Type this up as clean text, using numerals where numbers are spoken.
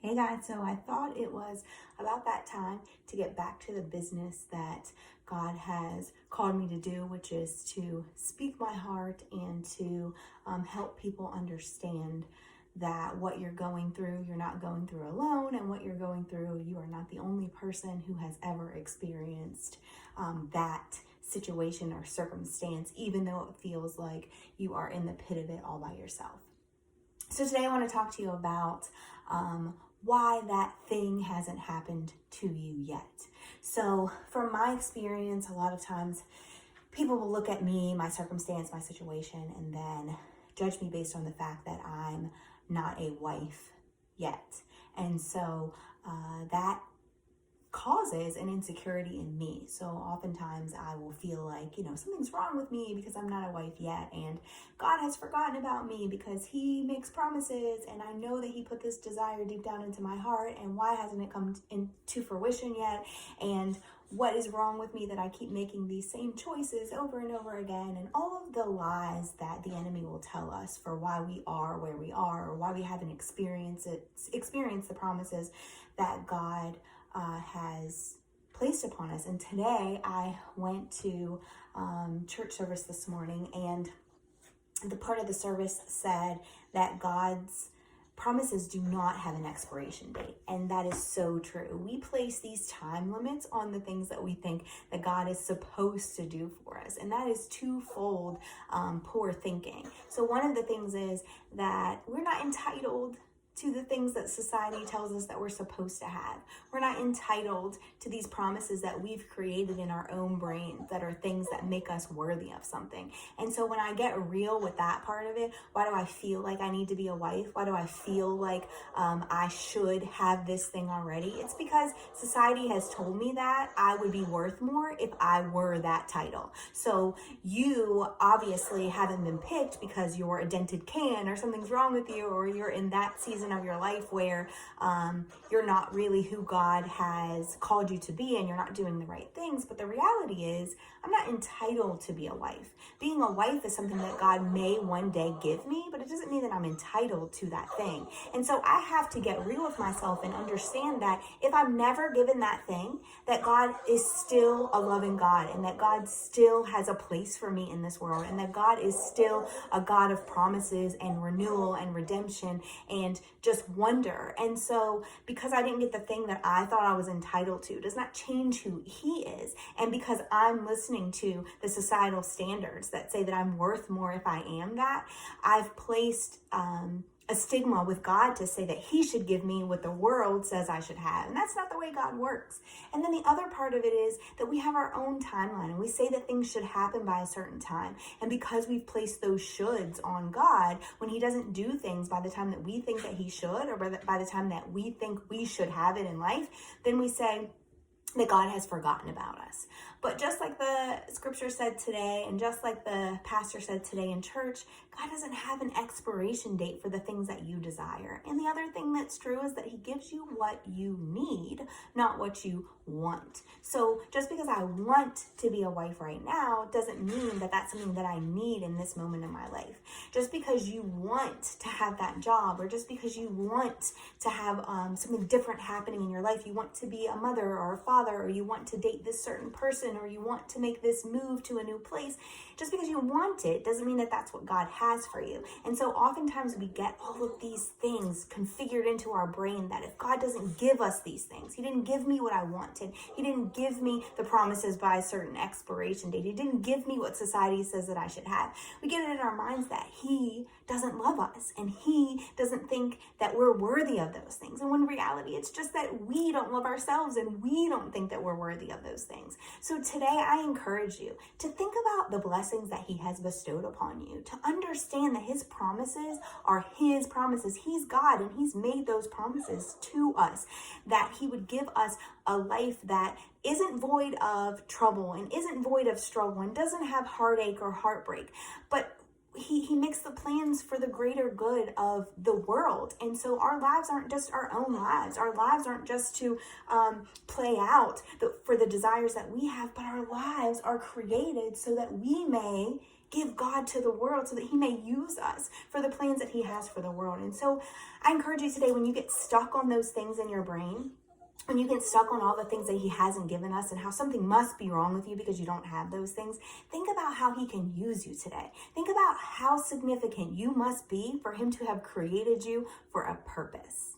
Hey guys, so I thought it was about that time to get back to the business that God has called me to do, which is to speak my heart and to help people understand that what you're going through, you're not going through alone, and what you're going through, you are not the only person who has ever experienced that situation or circumstance, even though it feels like you are in the pit of it all by yourself. So today I want to talk to you about why that thing hasn't happened to you yet. So from my experience, a lot of times people will look at me, my circumstance, my situation, and then judge me based on the fact that I'm not a wife yet. And so that causes an insecurity in me. So oftentimes I will feel like, something's wrong with me because I'm not a wife yet, and God has forgotten about me because he makes promises, and I know that he put this desire deep down into my heart, and why hasn't it come into fruition yet? And what is wrong with me that I keep making these same choices over and over again? And all of the lies that the enemy will tell us for why we are where we are, or why we haven't experienced the promises that God has placed upon us. And today I went to church service this morning, and the part of the service said that God's promises do not have an expiration date. And that is so true. We place these time limits on the things that we think that God is supposed to do for us. And that is twofold poor thinking. So one of the things is that we're not entitled to the things that society tells us that we're supposed to have. We're not entitled to these promises that we've created in our own brain that are things that make us worthy of something. And so when I get real with that part of it, why do I feel like I need to be a wife? Why do I feel like I should have this thing already? It's because society has told me that I would be worth more if I were that title. So you obviously haven't been picked because you're a dented can, or something's wrong with you, or you're in that season of your life where you're not really who God has called you to be, and you're not doing the right things. But the reality is, I'm not entitled to be a wife. Being a wife is something that God may one day give me, but it doesn't mean that I'm entitled to that thing. And so I have to get real with myself and understand that if I'm never given that thing, that God is still a loving God, and that God still has a place for me in this world, and that God is still a God of promises and renewal and redemption and just wonder. And so because I didn't get the thing that I thought I was entitled to does not change who he is. And because I'm listening to the societal standards that say that I'm worth more if I am that, I've placed a stigma with God to say that he should give me what the world says I should have. And that's not the way God works. And then the other part of it is that we have our own timeline, and we say that things should happen by a certain time. And because we've placed those shoulds on God, when he doesn't do things by the time that we think that he should, or by the time that we think we should have it in life, then we say that God has forgotten about us. But just like the scripture said today, and just like the pastor said today in church, God doesn't have an expiration date for the things that you desire. And the other thing that's true is that he gives you what you need, not what you want. So just because I want to be a wife right now doesn't mean that that's something that I need in this moment in my life. Just because you want to have that job, or just because you want to have something different happening in your life, you want to be a mother or a father, or you want to date this certain person, or you want to make this move to a new place, just because you want it doesn't mean that that's what God has for you. And so oftentimes we get all of these things configured into our brain that if God doesn't give us these things, he didn't give me what I wanted, he didn't give me the promises by a certain expiration date, he didn't give me what society says that I should have. We get it in our minds that he doesn't love us, and he doesn't think that we're worthy of those things. And when in reality, it's just that we don't love ourselves, and we don't think that we're worthy of those things. So today I encourage you to think about the blessings that he has bestowed upon you, to understand that his promises are his promises. He's God, and he's made those promises to us, that he would give us a life that isn't void of trouble and isn't void of struggle and doesn't have heartache or heartbreak, but he makes the plans for the greater good of the world. And so our lives aren't just our own lives. Our lives aren't just to play out for the desires that we have, but our lives are created so that we may give God to the world so that he may use us for the plans that he has for the world. And so I encourage you today, when you get stuck on those things in your brain, when you get stuck on all the things that he hasn't given us and how something must be wrong with you because you don't have those things, think about how he can use you today. Think about how significant you must be for him to have created you for a purpose.